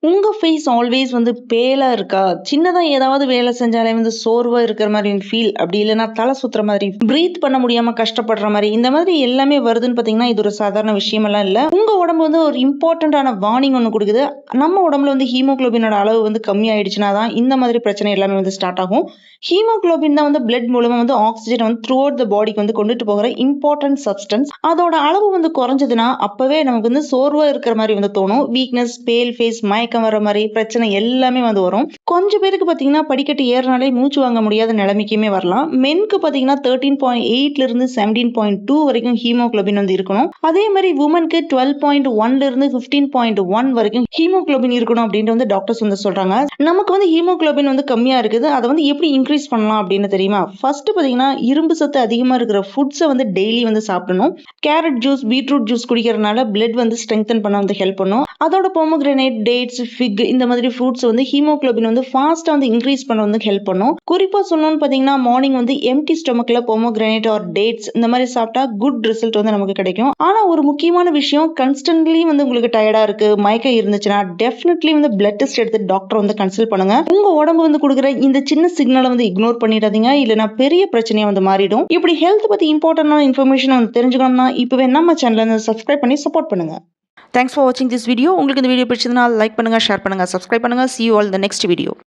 உங்க face always வந்து Bela இருக்கா? சின்னதா ஏதாவது வேலை செஞ்சாலே வந்து சோர்வா இருக்கிற மாரி ஃபீல், அப்படி இல்லன்னா தலை சுத்துற மாதிரி, பிரீத் பண்ண முடியாம கஷ்டப்படுற மாரி, இந்த மாதிரி எல்லாமே வருதுன்னு பார்த்தீங்கன்னா, இது ஒரு சாதாரண விஷயமெல்லாம் இல்ல. உங்க உடம்பு வந்து ஒரு இம்பார்ட்டன்ட்டான வார்னிங் ஒண்ணு குடுக்குது. நம்ம உடம்புல வந்து ஹீமோகுளோபினோட அளவு வந்து கம்மியாயிடுச்சுனா தான் இந்த மாதிரி பிரச்சனை எல்லாமே வந்து ஸ்டார்ட் ஆகும். ஹீமோகுளோபின் தான் வந்து பிளட் மூலமா வந்து ஆக்ஸிஜன் வந்து த்ரூ அவுட் த பாடிக்கு வந்து கொண்டுட்டு போகிற இம்பார்ட்டன்ட் சப்ஸ்டன்ஸ். அதோட அளவு வந்து குறைஞ்சதுன்னா, அப்பவே நமக்கு வந்து சோர்வா இருக்கிற மாரி வந்து தோணும். வீக்னஸ், பேல் ஃபேஸ், மயக்கம் வர மாரி பிரச்சனை எல்லாமே வந்து வரும். கொஞ்சம் பேருக்கு பார்த்தீங்கன்னா, படிக்கட்டு ஏறுனாலே மூச்சு வாங்க முடியாத நிலைமைக்குமே வரலாம். மென்க்கு பார்த்தீங்கன்னா 13.8 இருந்து 17.2 வரைக்கும் ஹீமோகுளோபின் வந்து இருக்கணும். அதே மாரி வுமன்க்கு 12.1 இருந்து 15.1 வரைக்கும் ஹீமோகுளோபின் இருக்கணும் அப்படின்ட்டு வந்து டாக்டர்ஸ் வந்து சொல்றாங்க. நமக்கு வந்து ஹீமோகுளோபின் வந்து கம்மியா இருக்குது. அத வந்து எப்படி இன்கிரீஸ் பண்ணலாம் அப்படின்னு தெரியுமா? ஃபர்ஸ்ட் பார்த்தீங்கன்னா, இரும்பு சத்து அதிகமா இருக்கிற ஃபுட்ஸ வந்து டெய்லி வந்து சாப்பிடணும். கேரட் ஜூஸ், பீட்ரூட் ஜூஸ் குடிக்கிறனால பிளட் வந்து ஸ்ட்ரெங்தன் பண்ண வந்து ஹெல்ப் பண்ணும். அதோட பொமோகிரனேட், டேட்ஸ், ஃபிக் இந்த மாதிரி ஃப்ரூட்ஸ் வந்து ஹீமோகுளோபின் வந்து ஃபாஸ்டா வந்து இன்க்ரீஸ் பண்ண வந்து ஹெல்ப் பண்ணும். குறிப்பா சொல்லணும்னு பார்த்தீங்கன்னா, மார்னிங் வந்து எம்ப்டி ஸ்டொமக்ல பொமோகிரனேட் ஆர் டேட்ஸ் இந்த மாதிரி சாப்பிட்டா குட் ரிசல்ட் வந்து நமக்கு கிடைக்கும். ஆனா ஒரு முக்கியமான விஷயம், கன்ஸ்டன்ட்லி வந்து உங்களுக்கு டயர்டா இருக்கு, மயக்கம் இருந்துச்சுன்னா டெஃபினெட்லி வந்து பிளட் டெஸ்ட் எடுத்து டாக்டர் வந்து கன்சல்ட் பண்ணுங்க. உங்க உடம்பு வந்து கொடுக்குற இந்த சின்ன சிக்னலை வந்து இக்னோர் பண்ணிடாதீங்க, இல்லைன்னா பெரிய பிரச்சனையா வந்து மாறிடும். இப்படி ஹெல்த் பத்தி இம்பார்ட்டன்டான இன்ஃபர்மேஷன் வந்து தெரிஞ்சுக்கணும்னா இப்பவே நம்ம சேனலை வந்து சப்ஸ்கிரைப் பண்ணி சப்போர்ட் பண்ணுங்க. தேங்க்ஸ் ஃபார் வாட்சிங் திஸ் வீடியோ. உங்களுக்கு இந்த வீடியோ பிடிச்சதுன்னா லைக் பண்ணுங்க, ஷேர் பண்ணுங்க, சப்ஸ்கிரைப் பண்ணுங்க. See you all in the next video.